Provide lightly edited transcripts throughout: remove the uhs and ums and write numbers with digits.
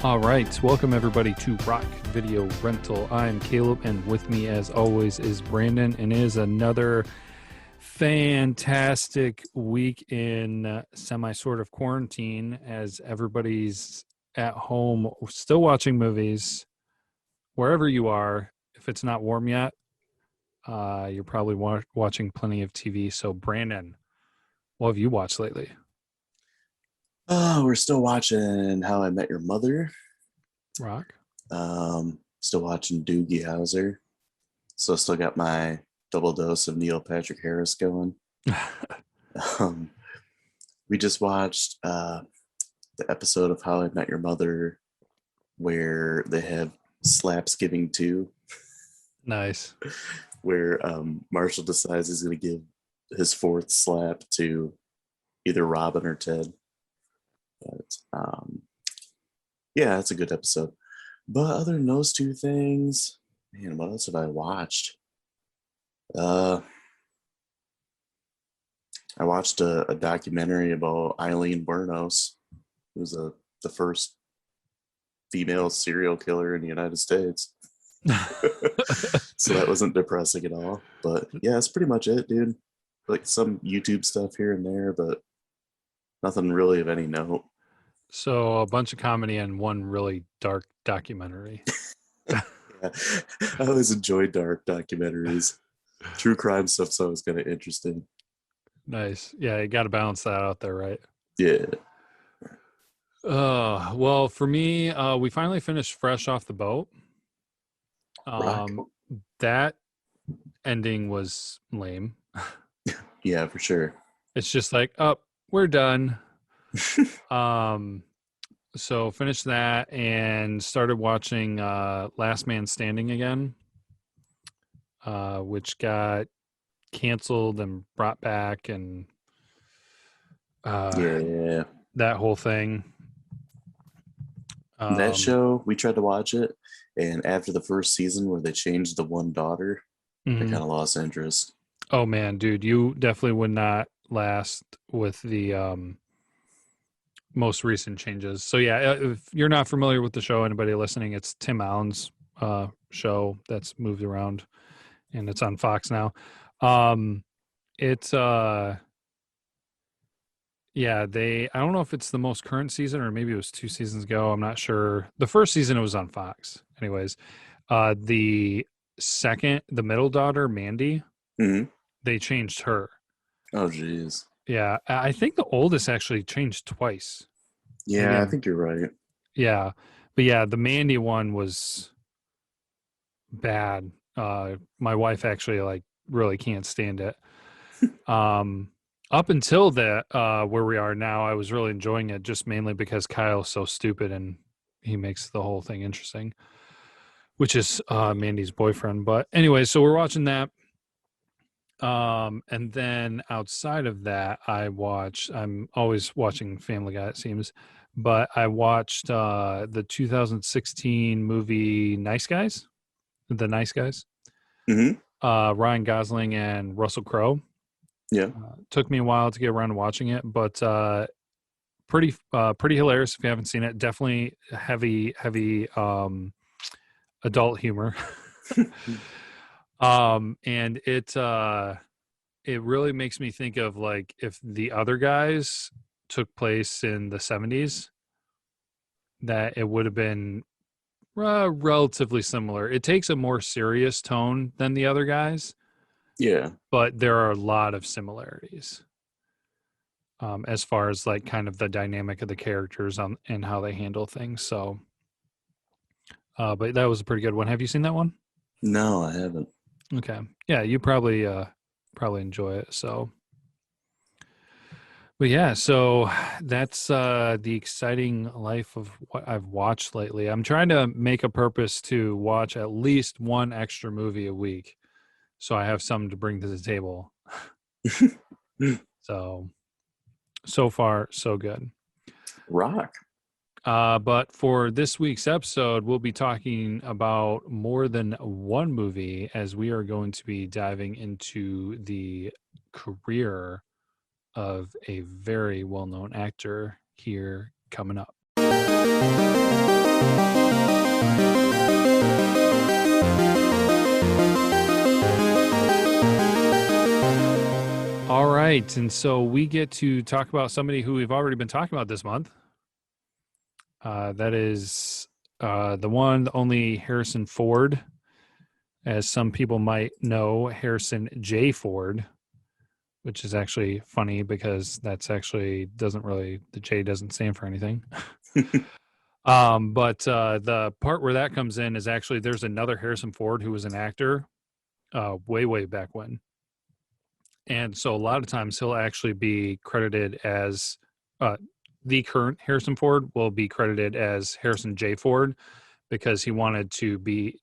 All right, welcome everybody to Rock Video Rental. I'm Caleb, and with me, as always, is Brandon, and it is another fantastic week in sort of quarantine as everybody's at home, still watching movies. Wherever you are, if it's not warm yet, you're probably watching plenty of TV. So, Brandon, what have you watched lately? Oh, we're still watching How I Met Your Mother. Rock? Still watching Doogie Howser. So still got my double dose of Neil Patrick Harris going. Um, we just watched the episode of How I Met Your Mother where they have Slapsgiving 2, Nice. where Marshall decides he's going to give his fourth slap to either Robin or Ted. But yeah, it's a good episode. But other than those two things, man, what else have I watched? I watched a documentary about Eileen Wuornos, who was the first female serial killer in the United States. So that wasn't depressing at all. But yeah, that's pretty much it, dude. Like some YouTube stuff here and there, but nothing really of any note. So a bunch of comedy and one really dark documentary. Yeah. I always enjoy dark documentaries. True crime stuff's always kind of interesting. Nice. Yeah, you got to balance that out there, right? Yeah. Well, for me, we finally finished Fresh Off the Boat. Rock. That ending was lame. Yeah, for sure. It's just like, oh, we're done. So finished that and started watching Last Man Standing again, which got canceled and brought back, and Yeah. that whole thing. That show, we tried to watch it, and after the first season where they changed the one daughter, I Mhm. kind of lost interest. Oh man, dude, you definitely would not last with the most recent changes. So yeah, if you're not familiar with the show, anybody listening, it's Tim Allen's show that's moved around, and it's on Fox now. It's yeah, I don't know if it's the most current season or maybe it was 2 seasons ago. I'm not sure. The first season it was on Fox. Anyways, the middle daughter, Mandy, Mm-hmm. they changed her. Oh, geez. Yeah, I think the oldest actually changed twice. Maybe Yeah, I think you're right. yeah, but yeah, the Mandy one was bad. My wife actually like really can't stand it. Up until that, where we are now, I was really enjoying it just mainly because Kyle's so stupid and he makes the whole thing interesting, which is Mandy's boyfriend. But anyway, so we're watching that. And then outside of that, I'm always watching Family Guy, it seems, but I watched the 2016 movie Nice Guys, The Nice Guys, Mm-hmm. Ryan Gosling and Russell Crowe. Yeah. Took me a while to get around to watching it, but pretty hilarious if you haven't seen it. Definitely heavy adult humor. And it really makes me think of like if the other guys took place in the 70s, that it would have been relatively similar. It takes a more serious tone than the other guys, Yeah. but there are a lot of similarities as far as like kind of the dynamic of the characters and how they handle things. So, but that was a pretty good one. Have you seen that one? No, I haven't. Okay. Yeah, you probably enjoy it. So, but yeah, so that's the exciting life of what I've watched lately. I'm trying to make a purpose to watch at least one extra movie a week, so I have something to bring to the table. So far, so good. Rock. But for this week's episode, we'll be talking about more than one movie as we are going to be diving into the career of a very well-known actor here coming up. All right, and so we get to talk about somebody who we've already been talking about this month. That is the one, the only Harrison Ford, as some people might know, Harrison J. Ford, which is actually funny because that's actually the J doesn't stand for anything. But the part where that comes in is actually there's another Harrison Ford who was an actor way back when. And so a lot of times he'll actually be credited as the current Harrison Ford will be credited as Harrison J. Ford because he wanted to be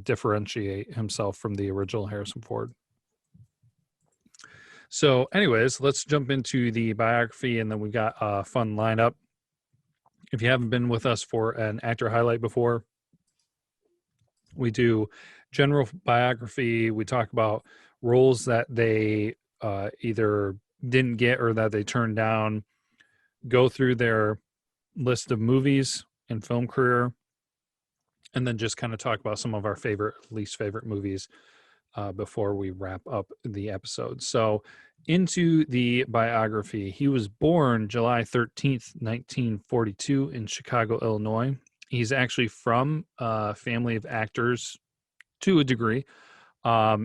differentiate himself from the original Harrison Ford. So anyways, let's jump into the biography, and then we got a fun lineup. If you haven't been with us for an actor highlight before, we do general biography. We talk about roles that they either didn't get or that they turned down, go through their list of movies and film career, and then just kind of talk about some of our least favorite movies before we wrap up the episode. So into the biography, he was born July 13th, 1942 in Chicago, Illinois. He's actually from a family of actors to a degree.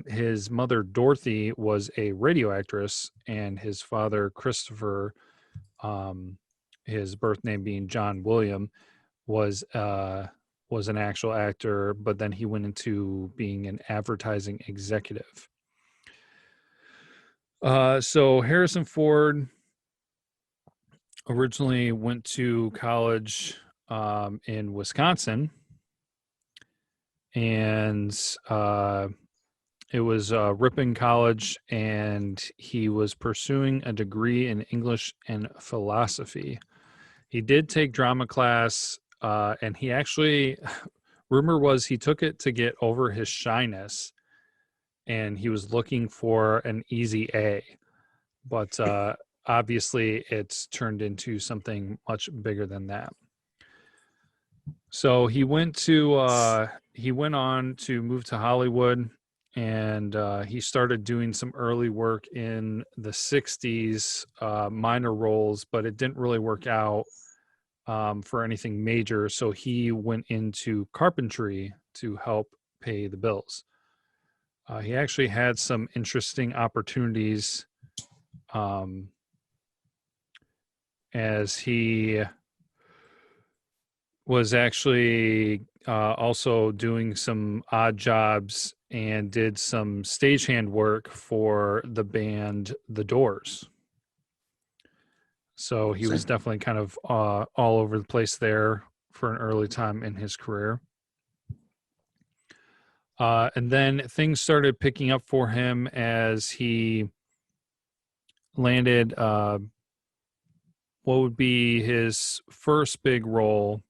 His mother, Dorothy, was a radio actress, and his father, Christopher, his birth name being John William, was an actual actor, but then he went into being an advertising executive. So Harrison Ford originally went to college in Wisconsin, and it was Ripon College, and he was pursuing a degree in English and philosophy. He did take drama class, and he actually, rumor was he took it to get over his shyness, and he was looking for an easy A. But obviously, it's turned into something much bigger than that. So he went on to move to Hollywood, and he started doing some early work in the 60s, minor roles, but it didn't really work out for anything major. So he went into carpentry to help pay the bills. He actually had some interesting opportunities as he was actually also doing some odd jobs and did some stagehand work for the band The Doors. So he was definitely kind of all over the place there for an early time in his career. And then things started picking up for him as he landed what would be his first big role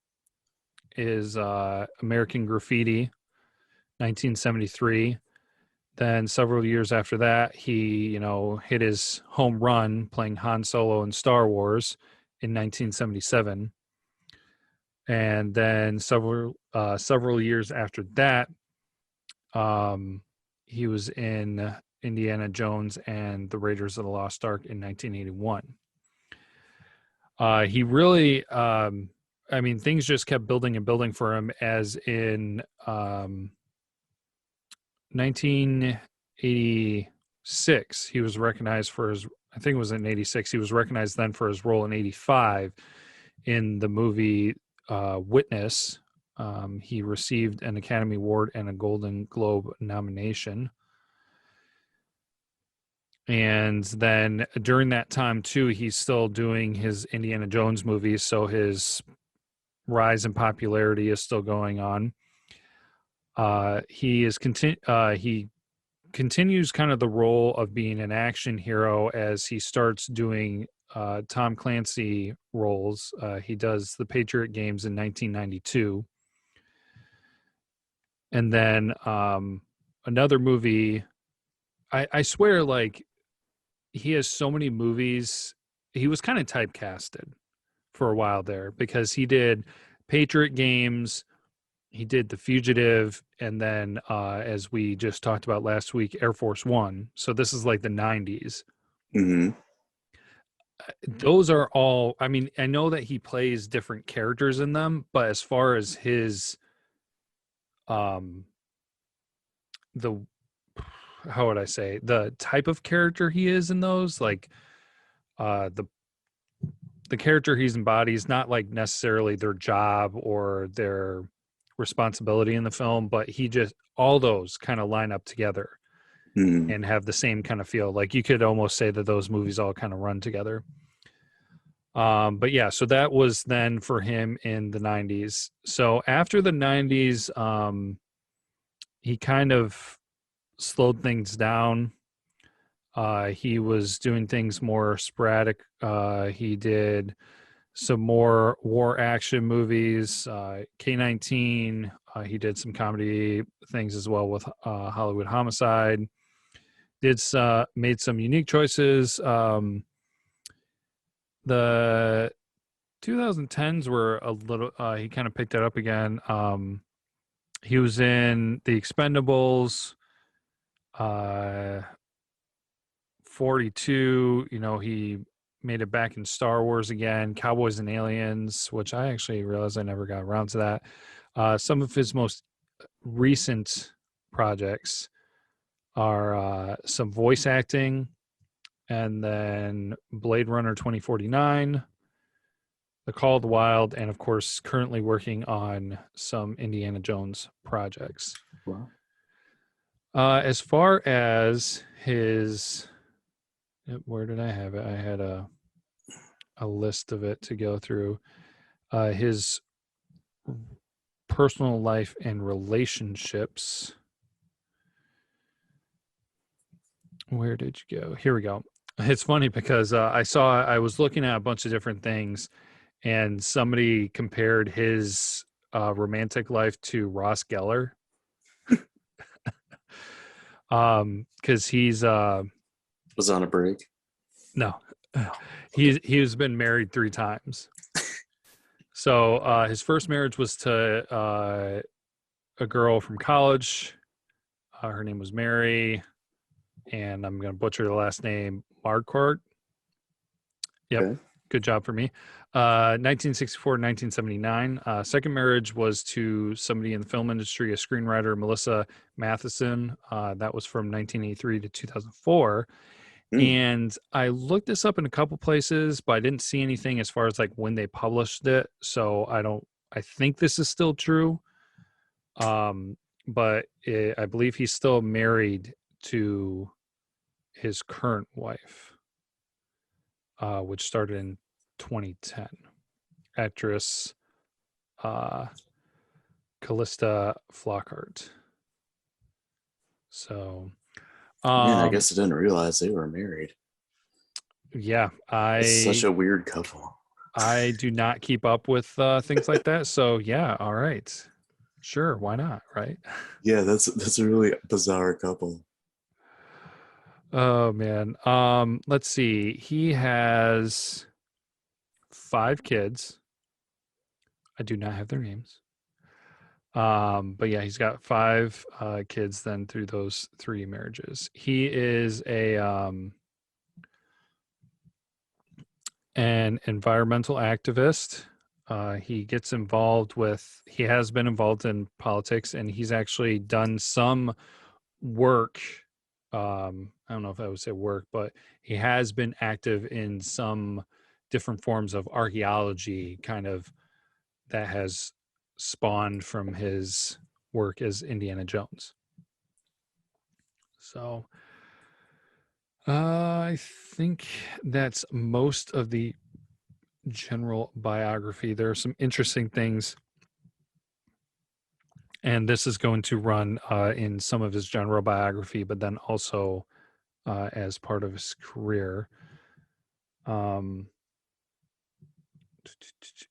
is American Graffiti, 1973. Then several years after that, he, hit his home run playing Han Solo in Star Wars in 1977. And then several years after that, he was in Indiana Jones and the Raiders of the Lost Ark in 1981. He really, things just kept building and building for him, as in 1986, he was recognized for his, I think it was in 86, he was recognized then for his role in 85 in the movie Witness. He received an Academy Award and a Golden Globe nomination. And then during that time, too, he's still doing his Indiana Jones movies, so his rise in popularity is still going on. He continues kind of the role of being an action hero as he starts doing Tom Clancy roles. He does the Patriot Games in 1992. And then another movie, I swear, like, he has so many movies. He was kind of typecasted for a while there because he did Patriot Games. He did The Fugitive, and then as we just talked about last week, Air Force One. So this is like the 90s. Mm-hmm. Those are all, I mean, I know that he plays different characters in them, but as far as his the how would I say, the type of character he is in those, like the character he's embodies, not like necessarily their job or their responsibility in the film, but he just, all those kind of line up together Mm-hmm. and have the same kind of feel. Like you could almost say that those movies all kind of run together. But yeah, so that was then for him in the 90s. So after the 90s, he kind of slowed things down. He was doing things more sporadic. He did some more war action movies, K-19. He did some comedy things as well with Hollywood Homicide. Made some unique choices. The 2010s were a little. He kind of picked that up again. He was in The Expendables. 42. You know, he made it back in Star Wars again, Cowboys and Aliens, which I actually realized I never got around to that. Some of his most recent projects are some voice acting, and then Blade Runner 2049, The Call of the Wild, and of course, currently working on some Indiana Jones projects. Wow. As far as his, where did I have it? I had a list of it to go through. His personal life and relationships. Where did you go? Here we go. It's funny because I was looking at a bunch of different things, and somebody compared his romantic life to Ross Geller. Because he's Was on a break. no, he's been married 3 times. So his first marriage was to a girl from college. Her name was Mary, and I'm going to butcher the last name, Marquardt. Yep, Okay. good job for me. 1964 1979. Second marriage was to somebody in the film industry, a screenwriter, Melissa Matheson. That was from 1983 to 2004. And I looked this up in a couple places, but I didn't see anything as far as like when they published it. So I think this is still true. But I believe he's still married to his current wife, which started in 2010. Actress Callista Flockhart. So, Man, I guess I didn't realize they were married. Yeah, It's such a weird couple. I do not keep up with things like that. So yeah, all right, sure, why not, right? Yeah, that's a really bizarre couple. Oh man, let's see. He has 5 kids. I do not have their names. But yeah, he's got 5 kids then through those 3 marriages. He is an environmental activist. He has been involved in politics, and he's actually done some work. I don't know if I would say work, but he has been active in some different forms of archaeology, kind of, that has spawned from his work as Indiana Jones. So I think that's most of the general biography. There are some interesting things, and this is going to run in some of his general biography, but then also as part of his career.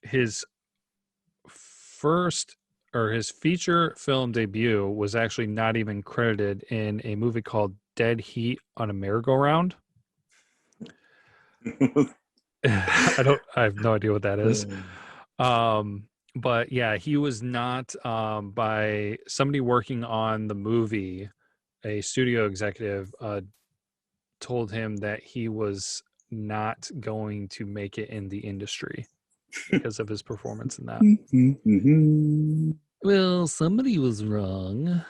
His feature film debut was actually not even credited in a movie called Dead Heat on a Merry-Go-Round. I have no idea what that is. But yeah, he was not by somebody working on the movie, a studio executive told him that he was not going to make it in the industry because of his performance in that. Well, somebody was wrong.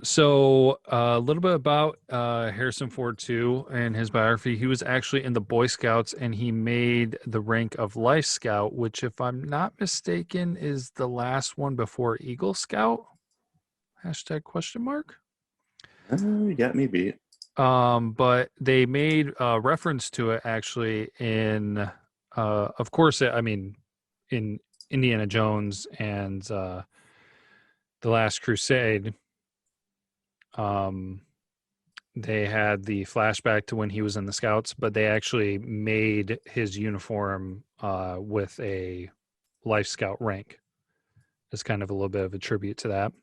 So a little bit about Harrison Ford too and his biography. He was actually in the Boy Scouts and he made the rank of Life Scout, which if I'm not mistaken is the last one before Eagle Scout. Hashtag question mark. You got me beat. But they made a reference to it actually in of course I mean in Indiana Jones and The Last Crusade. They had the flashback to when he was in the Scouts, but they actually made his uniform with a Life Scout rank. It's kind of a little bit of a tribute to that.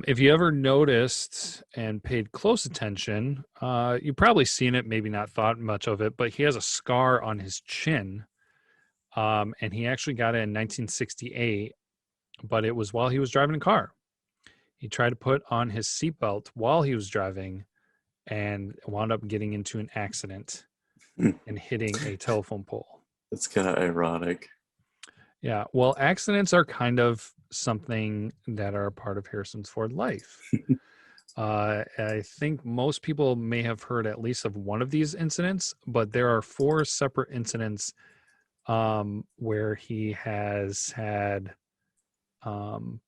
If you ever noticed and paid close attention, you've probably seen it, maybe not thought much of it, but he has a scar on his chin. And he actually got it in 1968, but it was while he was driving a car. He tried to put on his seatbelt while he was driving and wound up getting into an accident and hitting a telephone pole. That's kind of ironic. Yeah. Well, accidents are kind of something that are a part of Harrison Ford life. I think most people may have heard at least of one of these incidents, but there are 4 separate incidents where he has had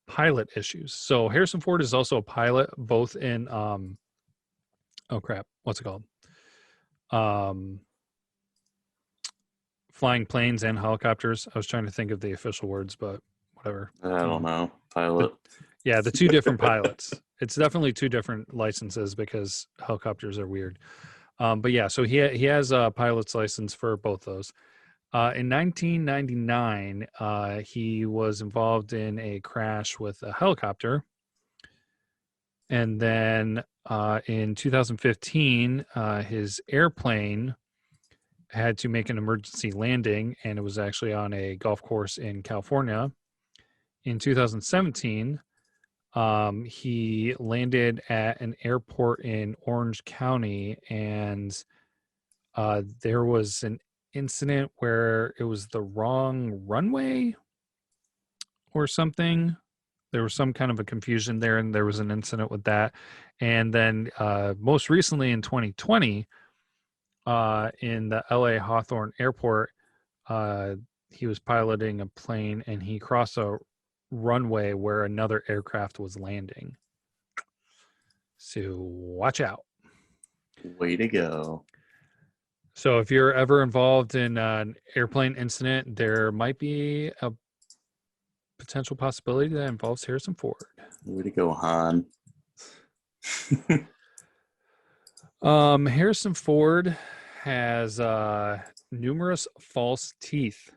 pilot issues. So Harrison Ford is also a pilot, both in what's it called? Flying planes and helicopters. I was trying to think of the official words, but whatever. I don't know. Pilot. The 2 different pilots. It's definitely 2 different licenses because helicopters are weird. But yeah, so he has a pilot's license for both those. In 1999, he was involved in a crash with a helicopter. And then in 2015, his airplane had to make an emergency landing, and it was actually on a golf course in California. In 2017, he landed at an airport in Orange County, and there was an incident where it was the wrong runway or something. There was some kind of a confusion there, and there was an incident with that. And then most recently in 2020, in the LA Hawthorne Airport, he was piloting a plane and he crossed a runway where another aircraft was landing. So watch out. Way to go. So if you're ever involved in an airplane incident, there might be a potential possibility that involves Harrison Ford. Way to go, Han. Harrison Ford has numerous false teeth.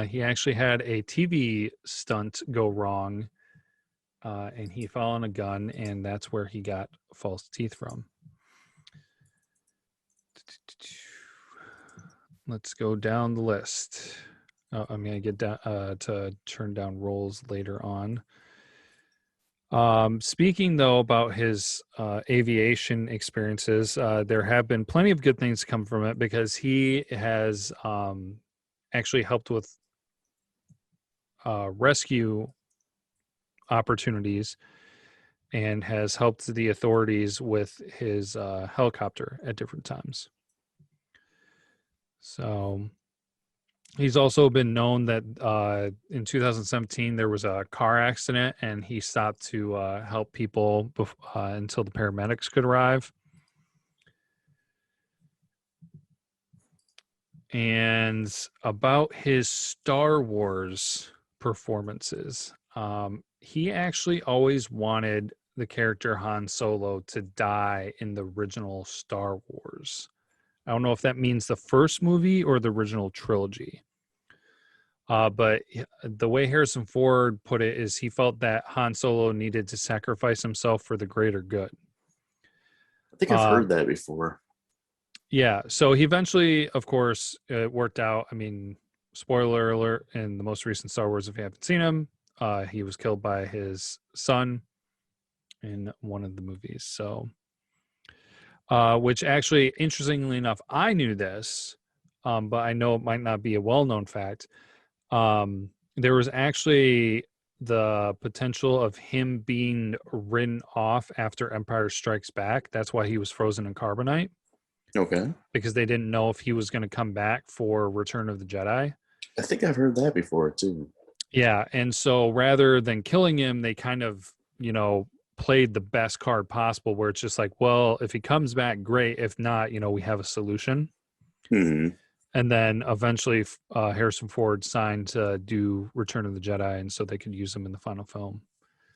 He actually had a TV stunt go wrong, and he fell on a gun, and that's where he got false teeth from. Let's go down the list. I'm going to get down to turn down roles later on. Speaking though about his aviation experiences, there have been plenty of good things to come from it because he has actually helped with rescue opportunities and has helped the authorities with his helicopter at different times. So he's also been known that in 2017 there was a car accident and he stopped to help people until the paramedics could arrive. And about his Star Wars performances, he actually always wanted the character Han Solo to die in the original Star Wars. I don't know if that means the first movie or the original trilogy. But the way Harrison Ford put it is he felt that Han Solo needed to sacrifice himself for the greater good. I think I've heard that before. Yeah. So he eventually, of course, it worked out. I mean, spoiler alert, in the most recent Star Wars, if you haven't seen him, he was killed by his son in one of the movies. So, which actually, interestingly enough, I knew this, but I know it might not be a well known fact. There was actually the potential of him being written off after Empire Strikes Back. That's why he was frozen in carbonite, Okay. because they didn't know if he was going to come back for Return of the Jedi. I think I've heard that before too. Yeah. And so rather than killing him, they kind of, played the best card possible, where it's just like, well, if he comes back, great. If not, we have a solution. Hmm. And then eventually Harrison Ford signed to do Return of the Jedi, and so they could use him in the final film.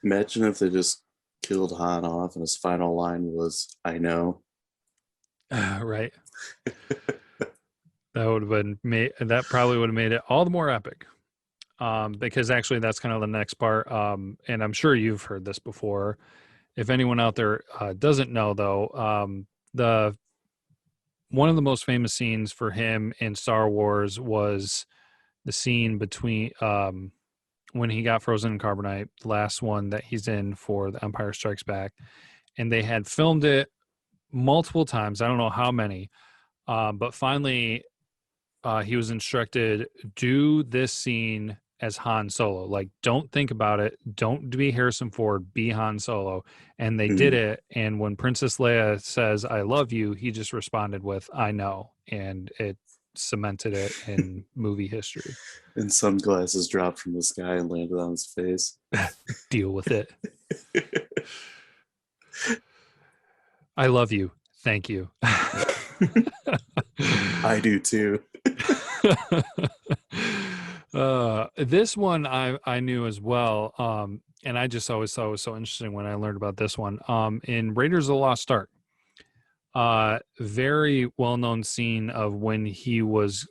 Imagine if they just killed Han off and his final line was, I know. Right. That probably would have made it all the more epic. Because actually that's kind of the next part. And I'm sure you've heard this before. If anyone out there doesn't know, though, the one of the most famous scenes for him in Star Wars was the scene between when he got frozen in carbonite, the last one that he's in for The Empire Strikes Back. And they had filmed it multiple times. I don't know how many, but finally he was instructed, do this scene as Han Solo. Like, don't think about it. Don't be Harrison Ford. Be Han Solo. And they did Mhm. it. And when Princess Leia says, I love you, he just responded with, I know. And it cemented it in movie history. And sunglasses dropped from the sky and landed on his face. Deal with it. I love you. Thank you. I do too. This one I knew as well. And I just always thought it was so interesting when I learned about this one. In Raiders of the Lost Ark, very well-known scene of when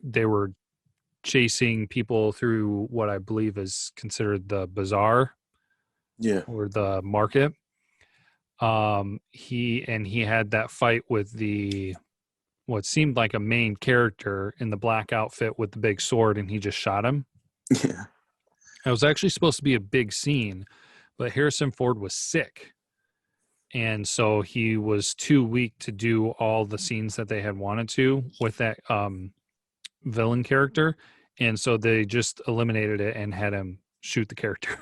they were chasing people through what I believe is considered the bazaar Yeah. or the market. He had that fight with what seemed like a main character in the black outfit with the big sword, and he just shot him. Yeah. It was actually supposed to be a big scene, but Harrison Ford was sick. And so he was too weak to do all the scenes that they had wanted to with that villain character. And so they just eliminated it and had him shoot the character.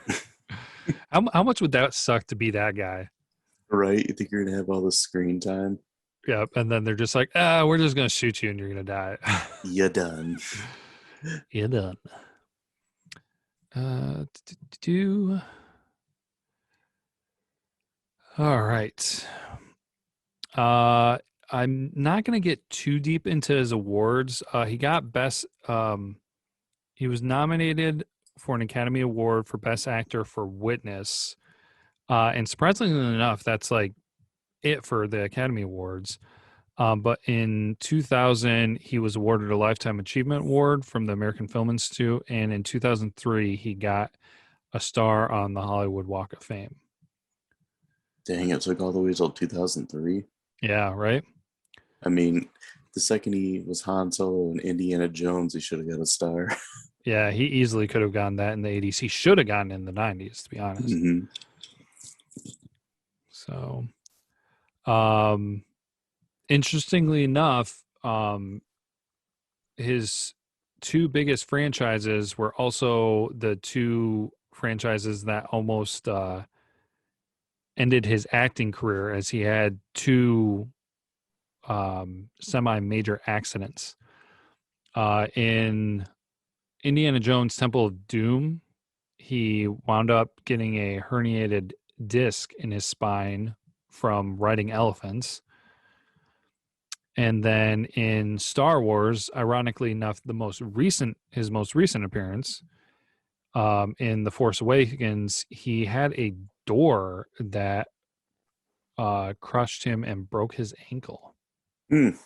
How much would that suck to be that guy? Right? You think you're going to have all the screen time? Yeah. And then they're just like, we're just going to shoot you and you're going to die. You done. You're done. Do. All right. I'm not going to get too deep into his awards. He got best. He was nominated for an Academy Award for Best Actor for Witness, and surprisingly enough, that's like it for the Academy Awards. But in 2000, he was awarded a Lifetime Achievement Award from the American Film Institute, and in 2003, he got a star on the Hollywood Walk of Fame. Dang, it took all the way till 2003. Yeah, right? I mean, the second he was Han Solo and Indiana Jones, he should have got a star. Yeah, he easily could have gotten that in the 80s. He should have gotten in the 90s, to be honest. Mm-hmm. So, interestingly enough, his two biggest franchises were also the two franchises that almost ended his acting career, as he had two semi-major accidents. In Indiana Jones Temple of Doom, he wound up getting a herniated disc in his spine from riding elephants. And then in Star Wars, ironically enough, his most recent appearance in The Force Awakens, he had a door that crushed him and broke his ankle. Mm.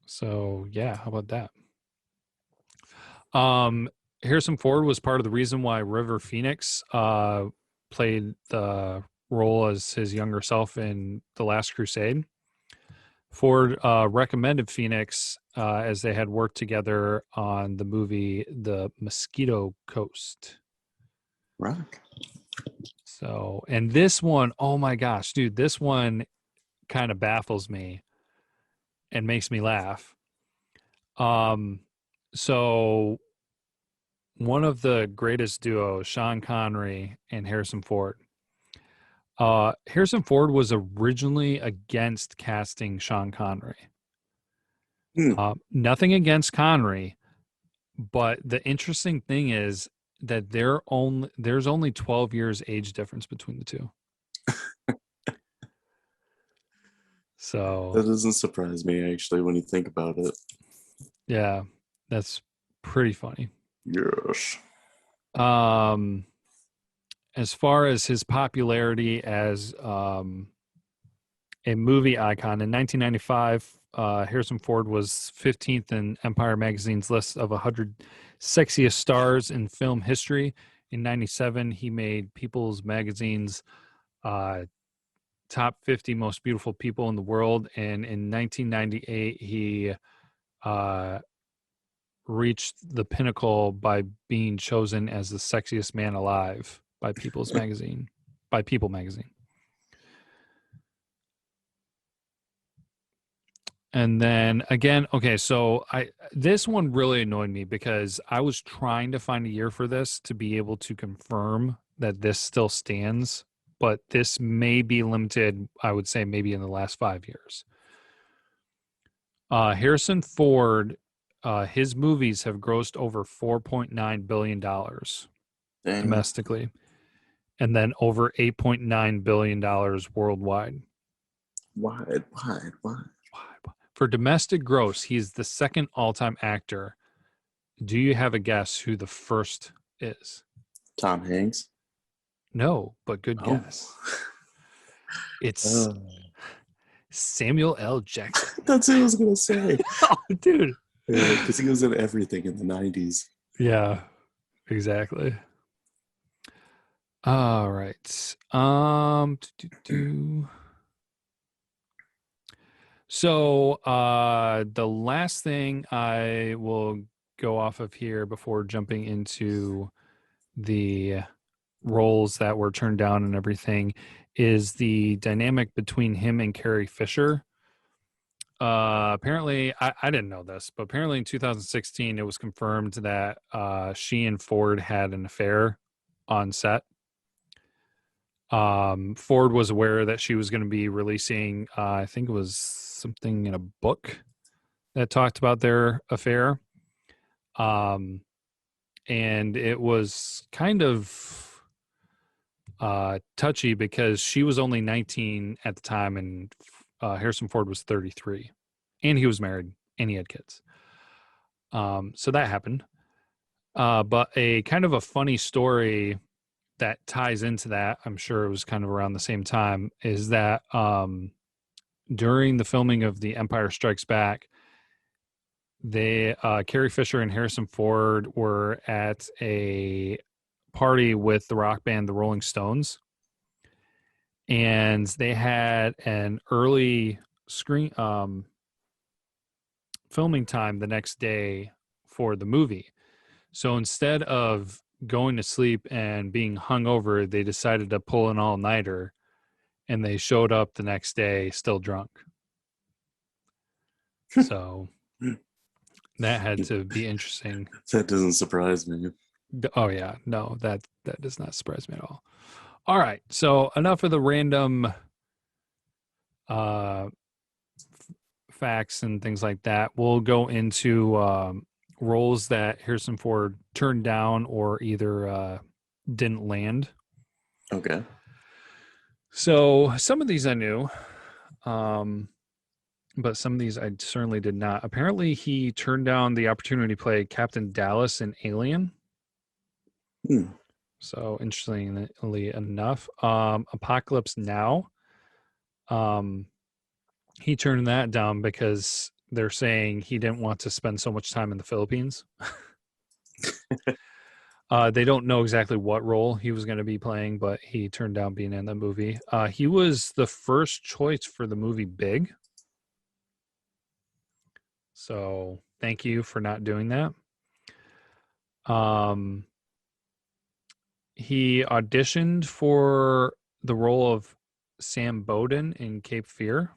So yeah, how about that? Harrison Ford was part of the reason why River Phoenix played the role as his younger self in The Last Crusade. Ford recommended Phoenix as they had worked together on the movie The Mosquito Coast. Rock. So, and this one, oh my gosh, dude, this one kind of baffles me and makes me laugh. So one of the greatest duos, Sean Connery and Harrison Ford. Harrison Ford was originally against casting Sean Connery. Nothing against Connery, but the interesting thing is that there's only 12 years age difference between the two. So That doesn't surprise me, actually, when you think about it. yeah, that's pretty funny. Yes. As far as his popularity as a movie icon, in 1995, Harrison Ford was 15th in Empire Magazine's list of 100 sexiest stars in film history. In 97, he made People's Magazine's top 50 most beautiful people in the world. And in 1998, he reached the pinnacle by being chosen as the sexiest man alive by People Magazine. And then again, okay, so this one really annoyed me because I was trying to find a year for this to be able to confirm that this still stands, but this may be limited, I would say maybe in the last 5 years. Harrison Ford, his movies have grossed over $4.9 billion domestically, and then over $8.9 billion worldwide. Why? For domestic gross, he's the second all-time actor. Do you have a guess who the first is? Tom Hanks? No, but good guess. It's Samuel L. Jackson. That's what I was going to say. Oh, dude. Because he was in everything in the 90s. Yeah, exactly. All right. So the last thing I will go off of here before jumping into the roles that were turned down and everything is the dynamic between him and Carrie Fisher. Apparently, I didn't know this, but apparently in 2016, it was confirmed that she and Ford had an affair on set. Ford was aware that she was going to be releasing, I think it was something in a book that talked about their affair. And it was kind of touchy because she was only 19 at the time and Harrison Ford was 33 and he was married and he had kids. So that happened. But a kind of a funny story that ties into that, I'm sure it was kind of around the same time, is that during the filming of The Empire Strikes Back, Carrie Fisher and Harrison Ford were at a party with the rock band The Rolling Stones, and they had an early filming time the next day for the movie. So instead of going to sleep and being hungover, they decided to pull an all-nighter, and they showed up the next day still drunk. So that had to be interesting. That doesn't surprise me. Oh yeah, no, that does not surprise me at all. All right, so enough of the random facts and things like that. We'll go into roles that Harrison Ford turned down or either didn't land. Okay. So some of these I knew, but some of these I certainly did not. Apparently, he turned down the opportunity to play Captain Dallas in Alien. So interestingly enough, Apocalypse Now, he turned that down because they're saying he didn't want to spend so much time in the Philippines. They don't know exactly what role he was going to be playing, but he turned down being in the movie. He was the first choice for the movie Big. So thank you for not doing that. Um, he auditioned for the role of Sam Bowden in Cape Fear.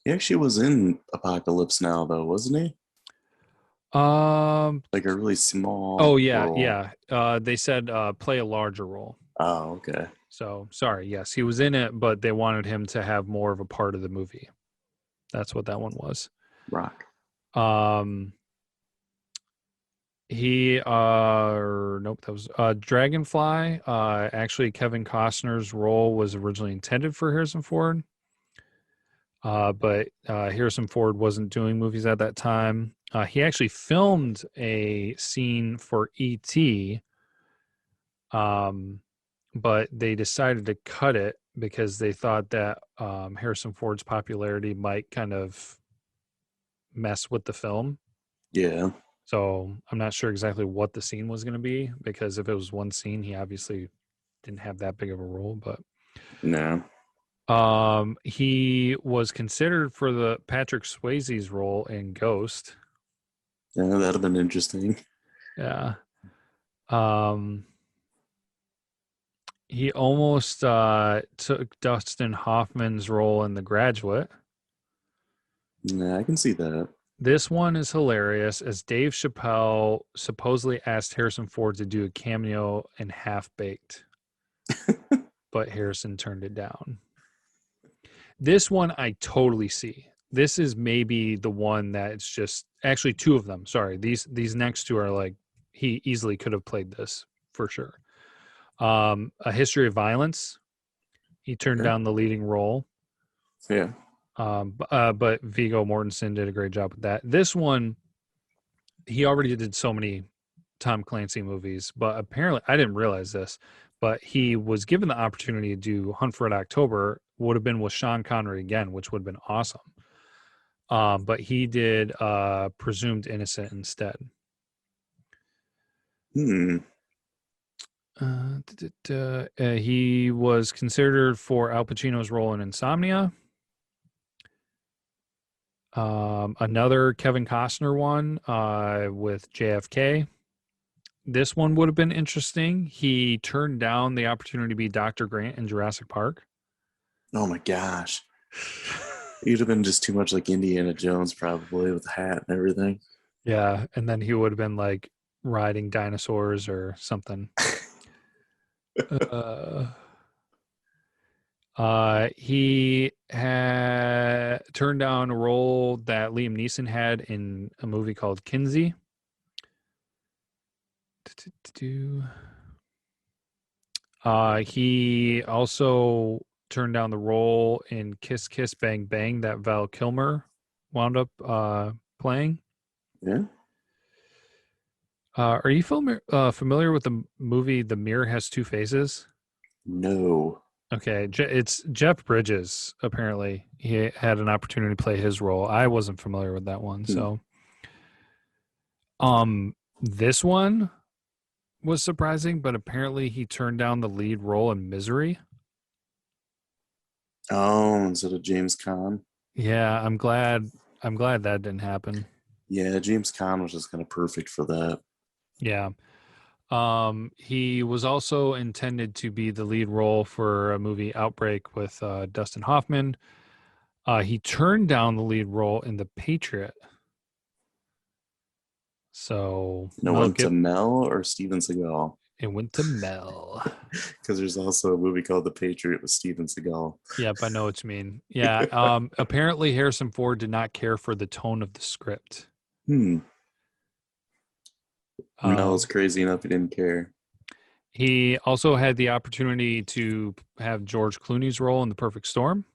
He actually was in Apocalypse Now, though, wasn't he? Um. Like a really Oh small yeah, role. yeah. They said play a larger role. Oh, okay. So sorry. Yes, he was in it, but they wanted him to have more of a part of the movie. That's what that one was. Rock. Um. He nope, that was Dragonfly. Actually Kevin Costner's role was originally intended for Harrison Ford. But Harrison Ford wasn't doing movies at that time. He actually filmed a scene for E.T., but they decided to cut it because they thought that Harrison Ford's popularity might kind of mess with the film. Yeah. So I'm not sure exactly what the scene was going to be, because if it was one scene, he obviously didn't have that big of a role. But No. he was considered for the Patrick Swayze's role in Ghost. Yeah, that'd have been interesting. Yeah. Um, he almost took Dustin Hoffman's role in The Graduate. Yeah, I can see that. This one is hilarious, as Dave Chappelle supposedly asked Harrison Ford to do a cameo in Half Baked, but Harrison turned it down. This one I totally see. This is maybe the one that it's just actually two of them. Sorry, these next two are like he easily could have played this for sure. A History of Violence. He turned Okay. down the leading role. Yeah. But Viggo Mortensen did a great job with that. This one, he already did so many Tom Clancy movies, but apparently I didn't realize this, but he was given the opportunity to do Hunt for Red October, would have been with Sean Connery again, which would have been awesome. But he did Presumed Innocent instead. Hmm. He was considered for Al Pacino's role in Insomnia. Another Kevin Costner one with JFK. This one would have been interesting. He turned down the opportunity to be Dr. Grant in Jurassic Park. Oh my gosh. You'd have been just too much like Indiana Jones, probably, with the hat and everything. Yeah, and then he would have been like riding dinosaurs or something. Uh, he had turned down a role that Liam Neeson had in a movie called Kinsey. He also turned down the role in Kiss Kiss Bang Bang that Val Kilmer wound up playing. Yeah. Are you familiar with the movie The Mirror Has Two Faces? No. Okay, it's Jeff Bridges. Apparently, he had an opportunity to play his role. I wasn't familiar with that one, Hmm. so this one was surprising, but apparently he turned down the lead role in Misery. Oh, instead of James Caan. Yeah, I'm glad. I'm glad that didn't happen. Yeah, James Caan was just kind of perfect for that. Yeah. He was also intended to be the lead role for a movie Outbreak with Dustin Hoffman. He turned down the lead role in The Patriot. So No, went to Mel or Steven Seagal? it went to Mel. Because there's also a movie called The Patriot with Steven Seagal. Yep, I know what you mean. Yeah. Apparently Harrison Ford did not care for the tone of the script. Mel's crazy enough he didn't care. He also had the opportunity to have George Clooney's role in The Perfect Storm.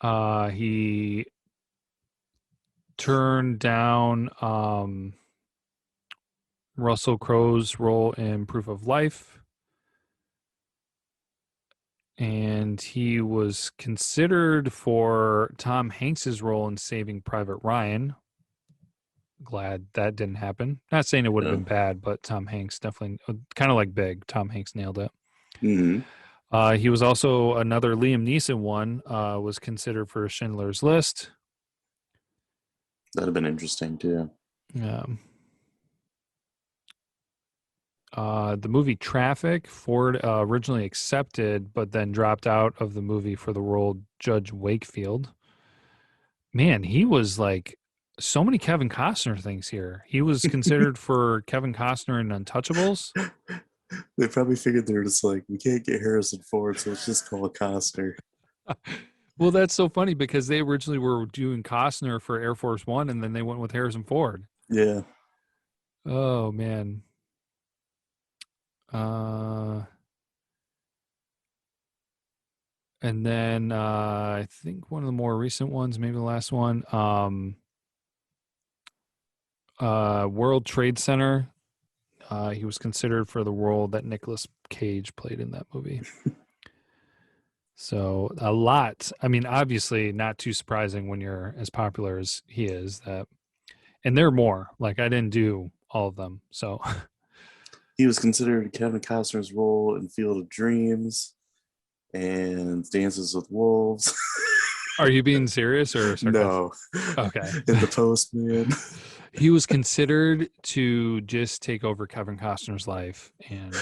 He turned down Russell Crowe's role in Proof of Life. And he was considered for Tom Hanks's role in Saving Private Ryan. Glad that didn't happen. Not saying it would have been bad, but Tom Hanks definitely, kind of like Big, Tom Hanks nailed it. Hmm. He was also another Liam Neeson one, was considered for Schindler's List. That'd have been interesting too. Um, the movie Traffic, Ford originally accepted, but then dropped out of the movie for the role Judge Wakefield. Man, he was like so many Kevin Costner things here. He was considered for Kevin Costner in Untouchables. They probably figured they're just like, we can't get Harrison Ford, so let's just call Costner. Well, that's so funny because they originally were doing Costner for Air Force One, and then they went with Harrison Ford. Yeah. Oh man. Uh, and then I think one of the more recent ones, maybe the last one, World Trade Center. He was considered for the role that Nicolas Cage played in that movie. So a lot. I mean, obviously, not too surprising when you're as popular as he is. That, and there are more. Like I didn't do all of them. So, He was considered Kevin Costner's role in Field of Dreams and Dances with Wolves. are you being serious or sarcastic? No. Okay. In The Postman. He was considered to just take over Kevin Costner's life, and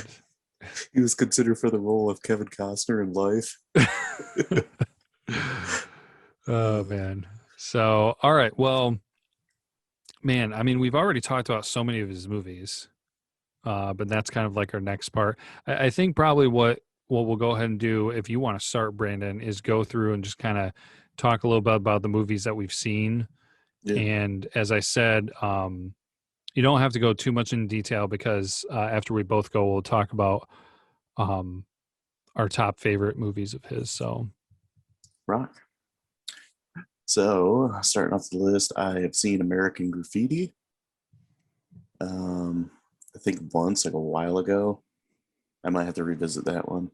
He was considered for the role of Kevin Costner in Life. oh man. So, all right. Well, man, I mean, we've already talked about so many of his movies, but that's kind of like our next part. I think probably what we'll go ahead and do, if you want to start, Brandon, is go through and just kind of talk a little bit about the movies that we've seen. Yeah. And as I said, you don't have to go too much in detail because after we both go, we'll talk about um, our top favorite movies of his. So, Rock. So, starting off the list, I have seen American Graffiti. I think once, like a while ago. I might have to revisit that one.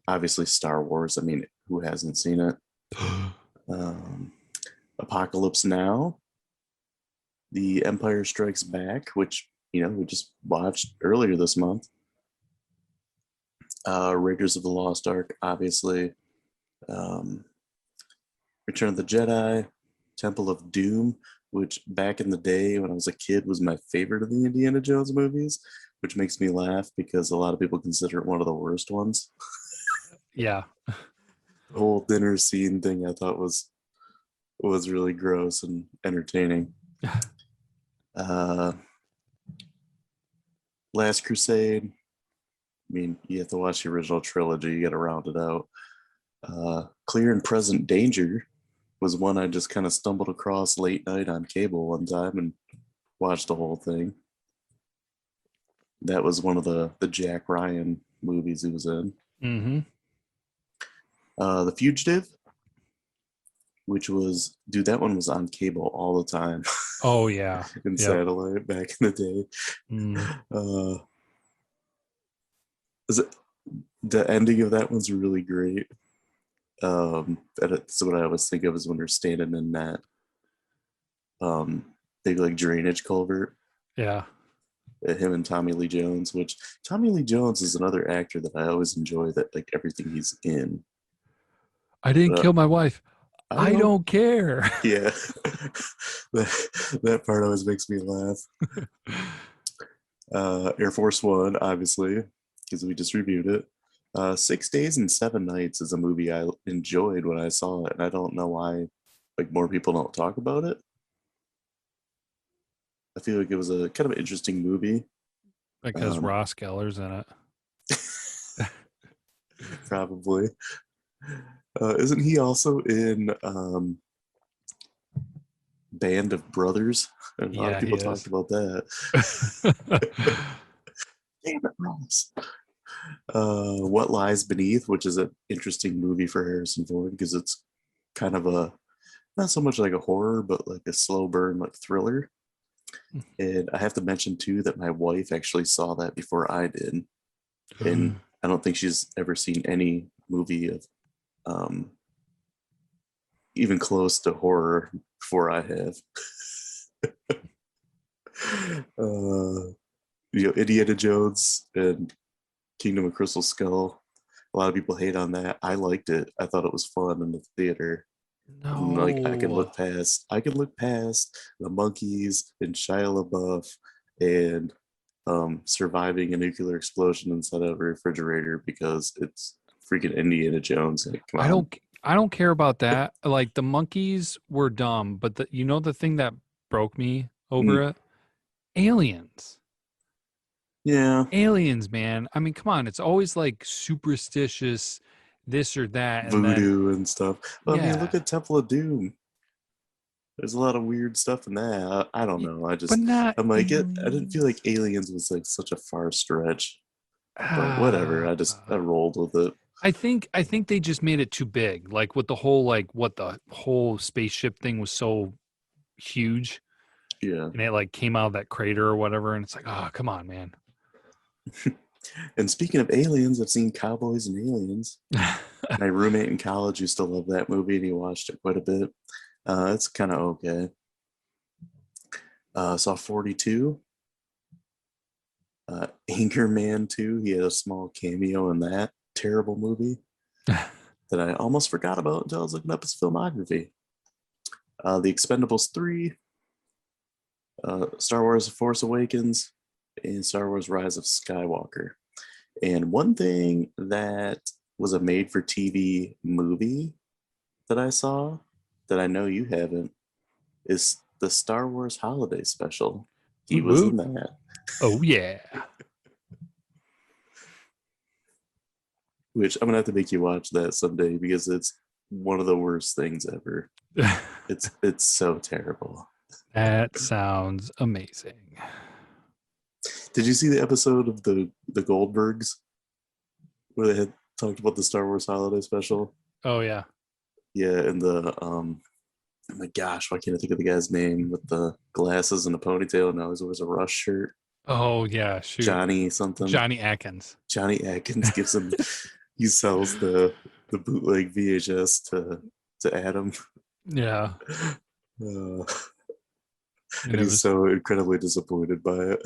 Obviously, Star Wars. I mean, who hasn't seen it? Um, Apocalypse Now, The Empire Strikes Back, which we just watched earlier this month. Raiders of the Lost Ark, obviously. Um, Return of the Jedi, Temple of Doom, which back in the day when I was a kid was my favorite of the Indiana Jones movies, which makes me laugh because a lot of people consider it one of the worst ones. yeah. The whole dinner scene thing I thought was really gross and entertaining. Uh, Last Crusade. I mean, you have to watch the original trilogy. You got to round it out. Clear and Present Danger was one I just kind of stumbled across late night on cable one time and watched the whole thing. That was one of the Jack Ryan movies he was in. Mm-hmm. The Fugitive, which was, dude, that one was on cable all the time. Oh yeah. In Yep. satellite back in the day. Is it, the ending of that one's really great. That's what I always think of is when they're standing in that big like drainage culvert. Yeah. Him and Tommy Lee Jones, which Tommy Lee Jones is another actor that I always enjoy that like everything he's in. I didn't But kill my wife. I don't care. Yeah. that part always makes me laugh. Air Force One, obviously, because we just reviewed it. 6 Days and 7 Nights is a movie I enjoyed when I saw it, and I don't know why like more people don't talk about it. I feel like it was a kind of interesting movie. Because Ross Geller's in it. Probably. Isn't he also in Band of Brothers? And a lot of people talked about that. Damn it, Ross. What Lies Beneath, which is an interesting movie for Harrison Ford because it's kind of a not so much like a horror, but like a slow burn, like thriller. And I have to mention too that my wife actually saw that before I did, and I don't think she's ever seen any movie of even close to horror before I have. Indiana Jones and Kingdom of Crystal Skull. A lot of people hate on that. I liked it. I thought it was fun in the theater. And like No. I can look past the monkeys and Shia LaBeouf and surviving a nuclear explosion inside of a refrigerator because it's freaking Indiana Jones. Like, come I on. don't I don't care about that. Like the monkeys were dumb, but the thing that broke me over Mm, it? Aliens. yeah, Aliens, man. I mean, come on. It's always like superstitious this or that and then voodoo and stuff. Well, I mean, look yeah. at Temple of Doom. There's a lot of weird stuff in that. I don't Y- know. But not I'm like it. I didn't feel like aliens. Aliens was like such a far stretch, but whatever. Ah. I rolled with it. I think they just made it too big. Like with the whole like what the whole spaceship thing was so huge Yeah. and it like came out of that crater or whatever and it's like, "Oh, come on, man." And speaking of aliens, I've seen Cowboys and Aliens. My roommate in college used to love that movie, and he watched it quite a bit. It's kind of okay. Saw 42. Anchorman 2. He had a small cameo in that terrible movie that I almost forgot about until I was looking up his filmography. The Expendables 3, Star Wars The Force Awakens, and Star Wars Rise of Skywalker. And one thing that was a made for TV movie that I saw that I know you haven't is the Star Wars Holiday Special. He Woot was in woot. that, Oh yeah. which I'm gonna have to make you watch that someday because it's one of the worst things ever. It's so terrible. That sounds amazing. Did you see the episode of the Goldbergs where they had talked about the Star Wars Holiday Special? Oh yeah. Yeah, and the oh my gosh, why can't I think of the guy's name with the glasses and a ponytail? And now he wears a Rush shirt. Oh yeah, shoot. Johnny something. Johnny Atkins. Johnny Atkins gives him. He sells the bootleg VHS to Adam, Yeah. uh, And and it he's was so incredibly disappointed by it.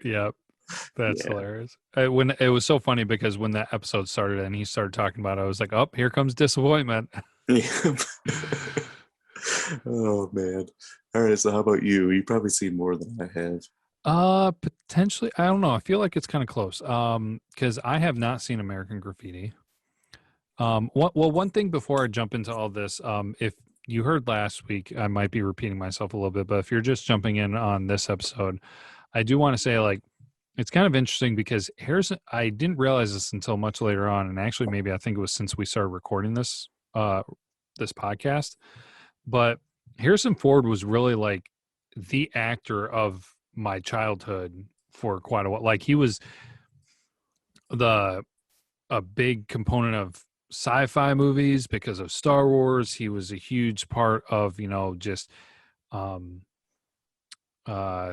yep. That's Yeah. hilarious. When it was so funny because when that episode started and he started talking about it, I was like, "Oh, here comes disappointment." Oh man. All right. So how about you? You've probably seen more than I have. Potentially, I don't know. I feel like it's kind of close. Because I have not seen American Graffiti. One thing before I jump into all this, if you heard last week, I might be repeating myself a little bit, but if you're just jumping in on this episode, I do want to say like it's kind of interesting because Harrison. I didn't realize this until much later on, and actually, maybe I think it was since we started recording this podcast, but Harrison Ford was really like the actor of my childhood for quite a while. Like he was the a big component of sci-fi movies because of Star Wars. He was a huge part of, just um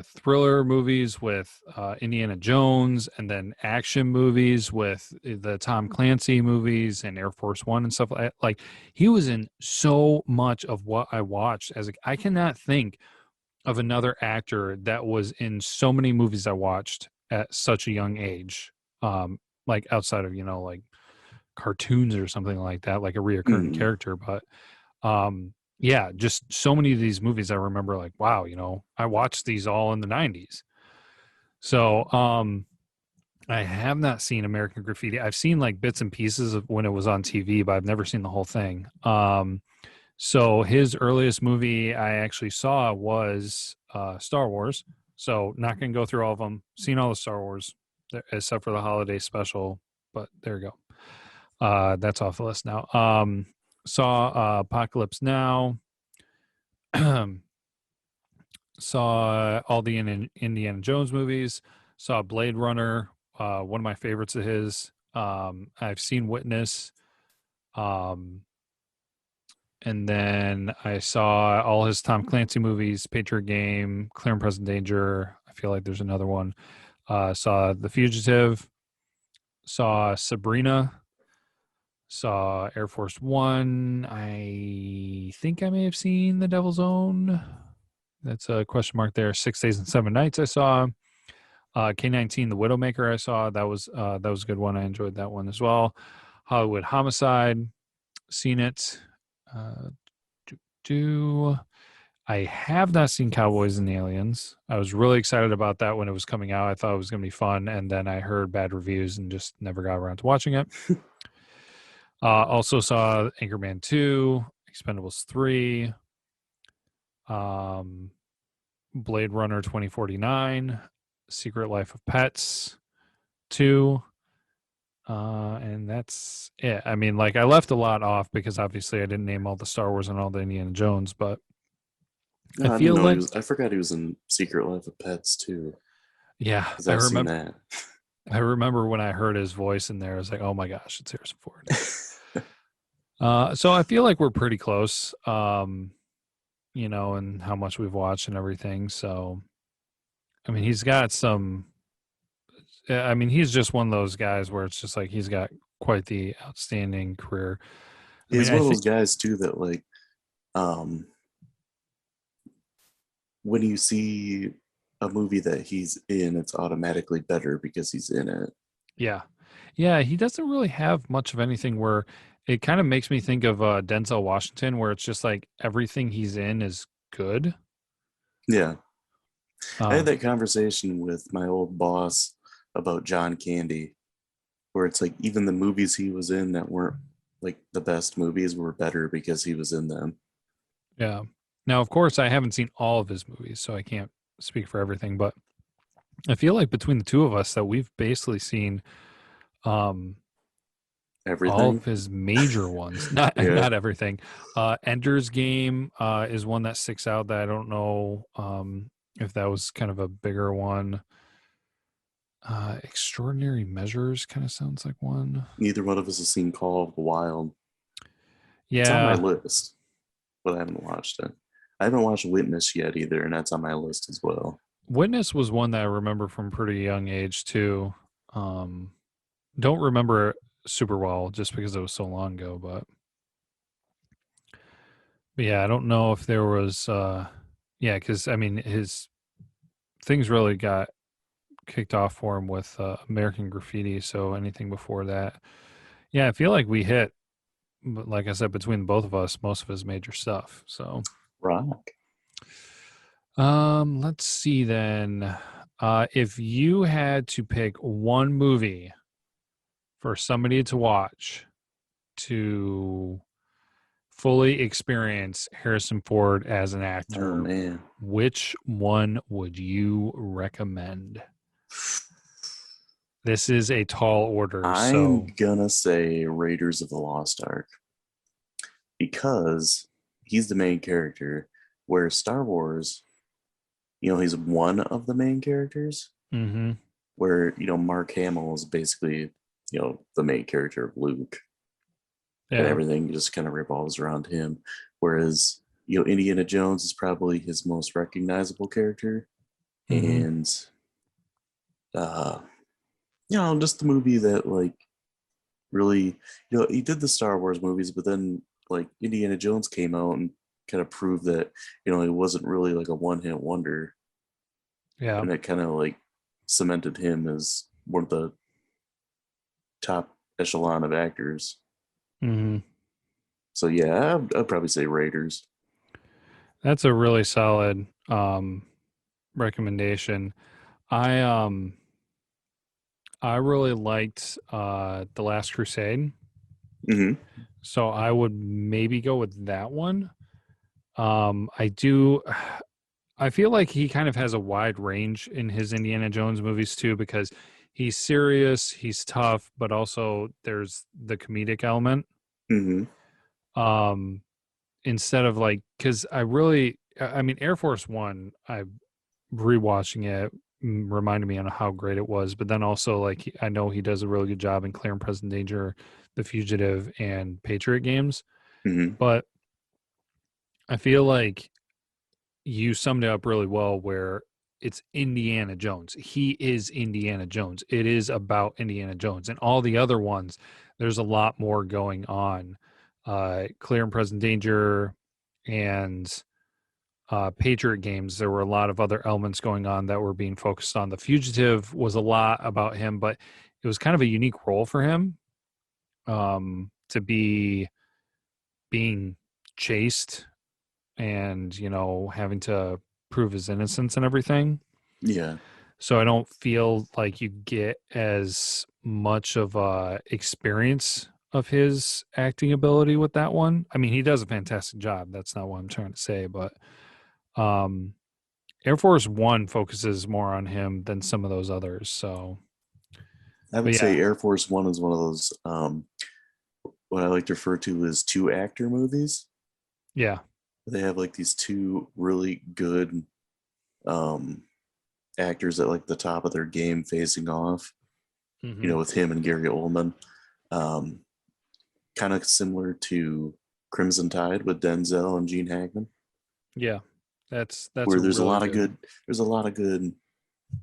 thriller movies with Indiana Jones and then action movies with the Tom Clancy movies and Air Force One and stuff like he was in so much of what I watched I cannot think of another actor that was in so many movies I watched at such a young age. Like outside of, like cartoons or something like that, like a reoccurring Mm. character. But yeah, just so many of these movies I remember like, wow, I watched these all in the 90s. So I have not seen American Graffiti. I've seen like bits and pieces of when it was on TV, but I've never seen the whole thing. So his earliest movie I actually saw was Star Wars. So not going to go through all of them. Seen all the Star Wars except for the holiday special, but there you go. That's off the list now. Saw Apocalypse Now. Saw all the Indiana Jones movies. Saw Blade Runner, one of my favorites of his. I've seen Witness. And then I saw all his Tom Clancy movies, Patriot Game, Clear and Present Danger. I feel like there's another one. Saw The Fugitive. Saw Sabrina. Saw Air Force One. I think I may have seen The Devil's Own. That's a question mark there. 6 Days and 7 Nights I saw. K-19, The Widowmaker, I saw. That was a good one. I enjoyed that one as well. Hollywood Homicide, seen it. Uh, do, do I have not seen Cowboys and Aliens. I was really excited about that when it was coming out. I thought it was going to be fun, and then I heard bad reviews and just never got around to watching it. Also saw Anchorman 2, Expendables 3, um, Blade Runner 2049, Secret Life of Pets 2, and that's it. I mean, like, I left a lot off because obviously I didn't name all the Star Wars and all the Indiana Jones, but I No, I didn't feel know he like, was. I forgot he was in Secret Life of Pets too, yeah, because I've seen that. I remember when I heard his voice in there, I was like, oh my gosh, it's Harrison Ford. So I feel like we're pretty close, and how much we've watched and everything. So, I mean, he's got some, I mean, he's just one of those guys where it's just like he's got quite the outstanding career. I mean, He's I one of think, those guys too that like, um, when you see a movie that he's in, it's automatically better because he's in it. yeah. Yeah, he doesn't really have much of anything where it kind of makes me think of Denzel Washington, where it's just like everything he's in is good. Yeah, I had Um, that conversation with my old boss about John Candy, where it's like even the movies he was in that weren't like the best movies were better because he was in them. yeah. Now, of course, I haven't seen all of his movies, so I can't speak for everything, but I feel like between the two of us that we've basically seen um all Everything. of his major ones. Not Yeah. not everything. Ender's Game is one that sticks out that I don't know if that was kind of a bigger one. Extraordinary Measures kind of sounds like one. Neither one of us has seen Call of the Wild. It's on my Yeah. list, but I haven't watched it. I haven't watched Witness yet either, and that's on my list as well. Witness was one that I remember from pretty young age too. Um don't remember it super well just because it was so long ago, but yeah, I don't know if there was yeah, because I mean his things really got kicked off for him with American Graffiti. So anything before that, yeah, I feel like we hit, but like I said, between both of us, most of his major stuff. So, Rock. let's see then. If you had to pick one movie for somebody to watch to fully experience Harrison Ford as an Oh actor, man. which one would you recommend? This is a tall order, I'm so gonna say Raiders of the Lost Ark because he's the main character, where Star Wars, he's one of the main characters, hmm where, Mark Hamill is basically, the main character of Luke, and yeah. everything just kind of revolves around him. Whereas, Indiana Jones is probably his most recognizable character. hmm And, uh, just the movie that, like, really, he did the Star Wars movies, but then, like, Indiana Jones came out and kind of proved that, he wasn't really like a one hit wonder. Yeah. And it kind of like cemented him as one of the top echelon of actors. hmm So yeah, I'd probably say Raiders. That's a really solid recommendation. I um I really liked The Last Crusade. Hmm. So I would maybe go with that one. I do I feel like he kind of has a wide range in his Indiana Jones movies too because he's serious, he's tough, but also there's the comedic element. Hmm. Um instead of like cuz I mean Air Force 1, I rewatching it reminded me on how great it was, but then also like I know he does a really good job in Clear and Present Danger, The Fugitive, and Patriot Games. Hmm. But I feel like you summed it up really well where it's Indiana Jones. He is Indiana Jones. It is about Indiana Jones. And all the other ones, there's a lot more going on. Clear and Present Danger and Patriot Games, there were a lot of other elements going on that were being focused on. The Fugitive was a lot about him, but it was kind of a unique role for him, to be being chased and, having to prove his innocence and everything. Yeah. So I don't feel like you get as much of a experience of his acting ability with that one. I mean, he does a fantastic job. That's not what I'm trying to say, but um Air Force One focuses more on him than some of those others. So, I but would yeah, say Air Force One is one of those what I like to refer to as two actor movies. yeah, They have like these two really good um actors at like the top of their game facing off, hmm with him and Gary Oldman. Um, kind of similar to Crimson Tide with Denzel and Gene Hackman, yeah. That's where a really good. there's a lot of good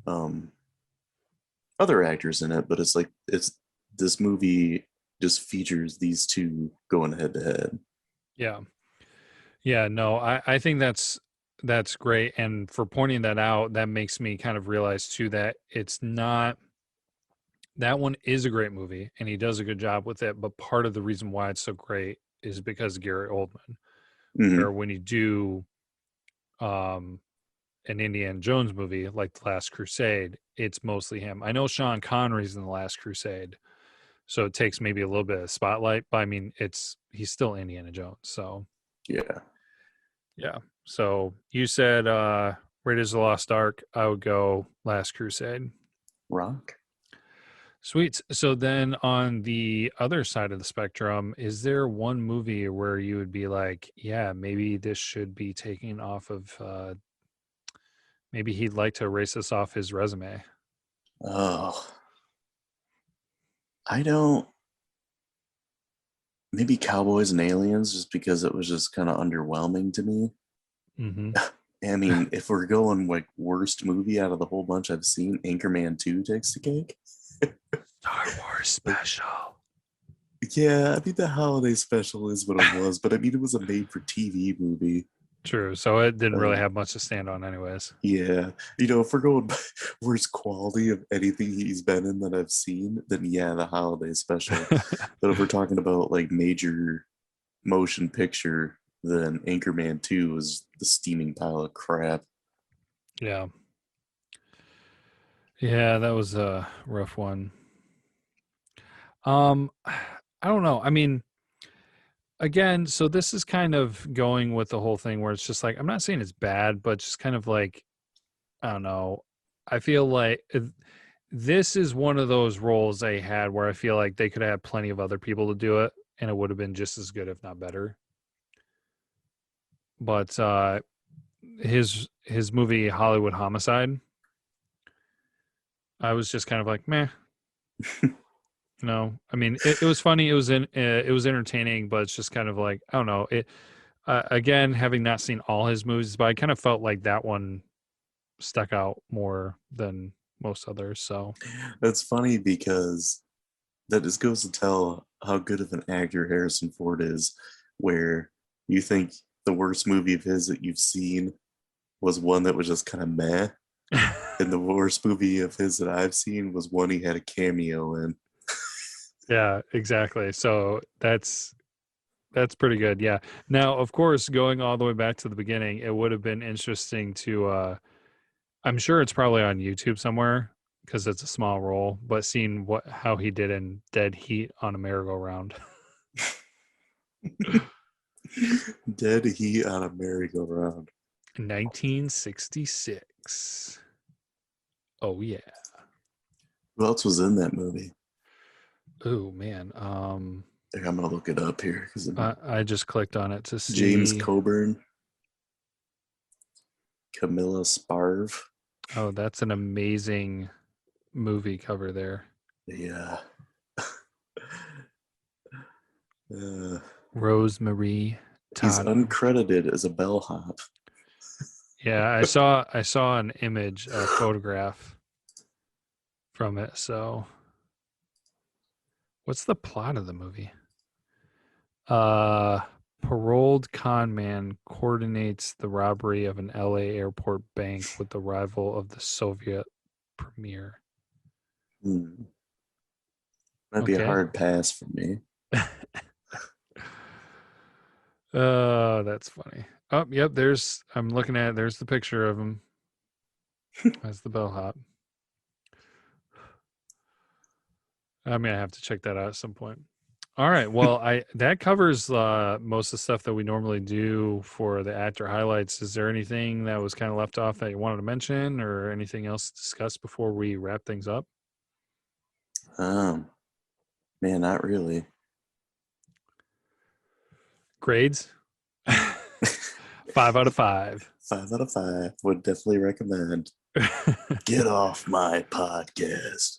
um, other actors in it, but it's this movie just features these two going head to head. Yeah, yeah. No, I think that's great, and for pointing that out, that makes me kind of realize too that it's not that one is a great movie, and he does a good job with it. But part of the reason why it's so great is because of Gary Oldman. Where Mm-hmm. when you do um an Indiana Jones movie like The Last Crusade, it's mostly him. I know Sean Connery's in The Last Crusade, so it takes maybe a little bit of spotlight, but I mean, he's still Indiana Jones. So Yeah, yeah. So you said Raiders of the Lost Ark. I would go Last Crusade. Rock. Sweet. So then on the other side of the spectrum, is there one movie where you would be like, yeah, maybe this should be taken off of maybe he'd like to erase this off his resume? Oh, I don't. Maybe Cowboys and Aliens, just because it was just kind of underwhelming to me. Mm-hmm. I mean, if we're going like worst movie out of the whole bunch I've seen, Anchorman 2 takes the cake. Star Wars Like, special. yeah, I mean the holiday special is what it was, but I mean it was a made for TV movie. True. So it didn't really Uh, have much to stand on, anyways. yeah, if we're going by worst quality of anything he's been in that I've seen, then yeah, the holiday special. But if we're talking about like major motion picture, then Anchorman 2 is the steaming pile of crap. Yeah. Yeah, that was a rough one. I don't know. I mean, again, so this is kind of going with the whole thing where it's just like I'm not saying it's bad, but just kind of like I don't know. I feel like this is one of those roles they had where I feel like they could have had plenty of other people to do it and it would have been just as good if not better. But his movie Hollywood Homicide, I was just kind of like, meh. No, I mean it was funny. It was entertaining, but it's just kind of like I don't know. It again, having not seen all his movies, but I kind of felt like that one stuck out more than most others. So That's funny because that just goes to tell how good of an actor Harrison Ford is, where you think the worst movie of his that you've seen was one that was just kind of meh, and the worst movie of his that I've seen was one he had a cameo in. yeah, exactly. So that's pretty good. Yeah. Now, of course, going all the way back to the beginning, it would have been interesting to I'm sure it's probably on YouTube somewhere because it's a small role, but seeing how he did in Dead Heat on a merry-go-round. Dead Heat on a merry-go-round. 1966. Oh yeah. Who else was in that movie? Oh man. I'm gonna look it up here because I just clicked on it to James see. Coburn, Camilla Sparv. Oh, that's an amazing movie cover there. Yeah. uh, Rosemary he's Tata. uncredited as a bellhop. Yeah, I saw an image, a photograph from it. So, what's the plot of the movie? Uh, paroled fabled con man coordinates the robbery of an LA airport bank with the rival of the Soviet premier. Might be a hard pass for me. That's funny. Oh, yep. I'm looking at. There's the picture of him as the bellhop. I mean, I have to check that out at some point. All right. Well, that covers most of the stuff that we normally do for the actor highlights. Is there anything that was kind of left off that you wanted to mention, or anything else to discuss before we wrap things up? Man, not really. Grades? 5 out of 5. 5 out of 5. Would definitely recommend. Get off my podcast.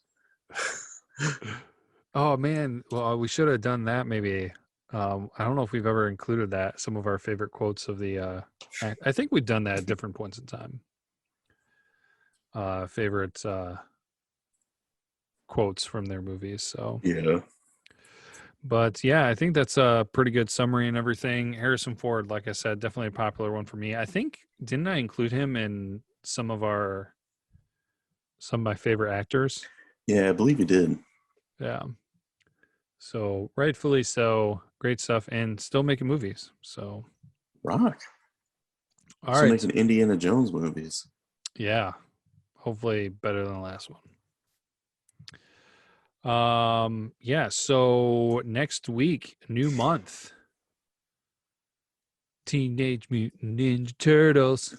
Oh man, well, we should have done that maybe. I don't know if we've ever included that, some of our favorite quotes of the I think we've done that at different points in time. Favorite quotes from their movies. So yeah. But yeah, I think that's a pretty good summary and everything. Harrison Ford, like I said, definitely a popular one for me. I think, didn't I include him in some of my favorite actors? Yeah, I believe you did. Yeah. So rightfully so, great stuff, and still making movies. So rock. All right. Making Indiana Jones movies. Yeah. Hopefully better than the last one. Yeah, so next week, new month. Teenage Mutant Ninja Turtles.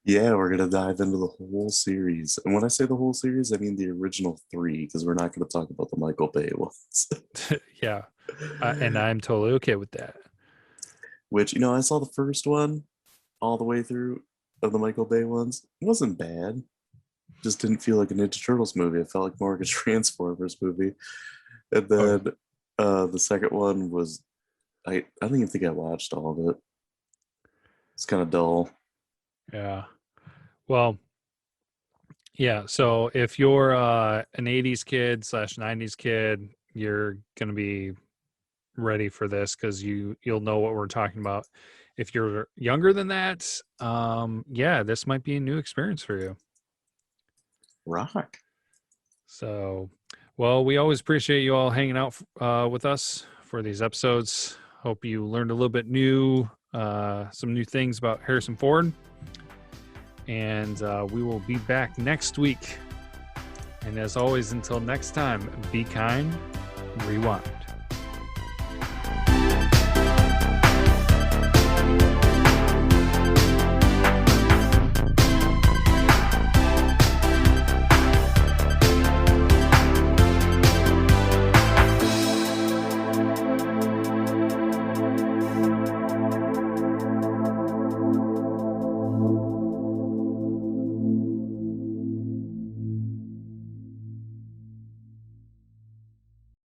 Yeah, we're going to dive into the whole series. And when I say the whole series, I mean the original 3, because we're not going to talk about the Michael Bay ones. Yeah, and I'm totally okay with that. Which, I saw the first one all the way through of the Michael Bay ones. It wasn't bad. Just didn't feel like a Ninja Turtles movie. It felt like more like a Transformers movie. And then the second one was, I don't even think I watched all of it. It's kind of dull. Yeah. Well, yeah. So if you're an 80s kid / 90s kid, you're going to be ready for this because you'll know what we're talking about. If you're younger than that, yeah, this might be a new experience for you. Rock. So, well, we always appreciate you all hanging out with us for these episodes. Hope you learned a little bit new, some new things about Harrison Ford. And we will be back next week. And as always, until next time, be kind, rewind.